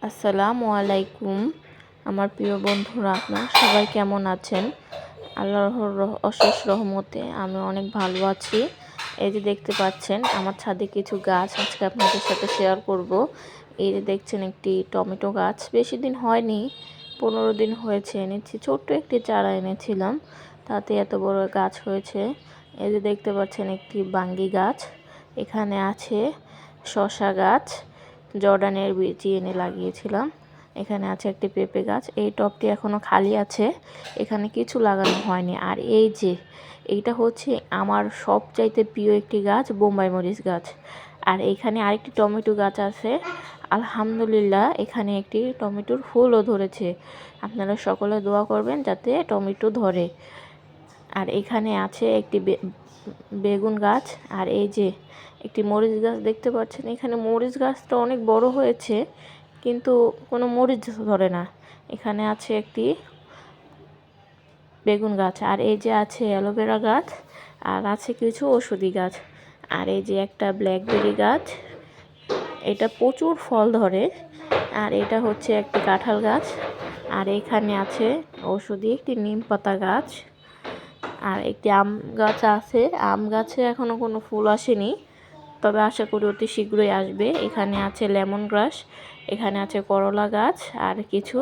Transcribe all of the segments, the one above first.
আসসালামু আলাইকুম আমার প্রিয় বন্ধুরা, আপনারা সবাই কেমন আছেন? আল্লাহর অশেষ রহমতে আমি অনেক ভালো আছি। এই যে দেখতে পাচ্ছেন আমার ছাদে কিছু গাছ আজকে আপনাদের সাথে শেয়ার করব। এই যে দেখছেন একটি টমেটো গাছ, বেশি দিন হয়নি, 15 দিন হয়েছে এনেছি। ছোট্ট একটি চারা এনেছিলাম, তাতে এত বড় গাছ হয়েছে। এই যে দেখতে পাচ্ছেন একটি বাঙ্গি গাছ, এখানে আছে শসা গাছ, জর্ডানের বীজ এনে লাগিয়েছিলাম। এখানে আছে একটি পেঁপে গাছ। এই টবটি এখনো খালি আছে, এখানে কিছু লাগানো হয়নি। আর এই যে এইটা হচ্ছে আমার সবচাইতে প্রিয় একটি গাছ, বোম্বাই মরিচ গাছ। আর এখানে আরেকটি টমেটো গাছ আছে, আলহামদুলিল্লাহ এখানে একটি টমেটোর ফুলও ধরেছে। আপনারা সকলে দোয়া করবেন যাতে টমেটো ধরে। আর এখানে আছে একটি বেগুন গাছ। আর এই যে একটি মরিচ গাছ দেখতে পাচ্ছেন, এখানে মরিচ গাছটা অনেক বড় হয়েছে কিন্তু কোনো মরিচ ধরে না। এখানে আছে একটি বেগুন গাছ। আর এই যে আছে অ্যালোভেরা গাছ, আর আছে কিছু ওষুধি গাছ। আর এই যে একটা ব্ল্যাকবেরি গাছ, এটা প্রচুর ফল ধরে। আর এটা হচ্ছে একটি কাঁঠাল গাছ। আর এখানে আছে ওষুধি একটি নিম পাতা গাছ। আর একটি আম গাছ আছে, আম গাছে এখনও কোনো ফুল আসেনি, তবে আশা করি অতি শীঘ্রই আসবে। এখানে আছে লেমন গ্রাস, এখানে আছে করলা গাছ, আর কিছু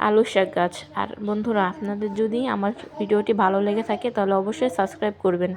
আলু শাক গাছ। আর বন্ধুরা, আপনাদের যদি আমার ভিডিওটি ভালো লেগে থাকে তাহলে অবশ্যই সাবস্ক্রাইব করবেন।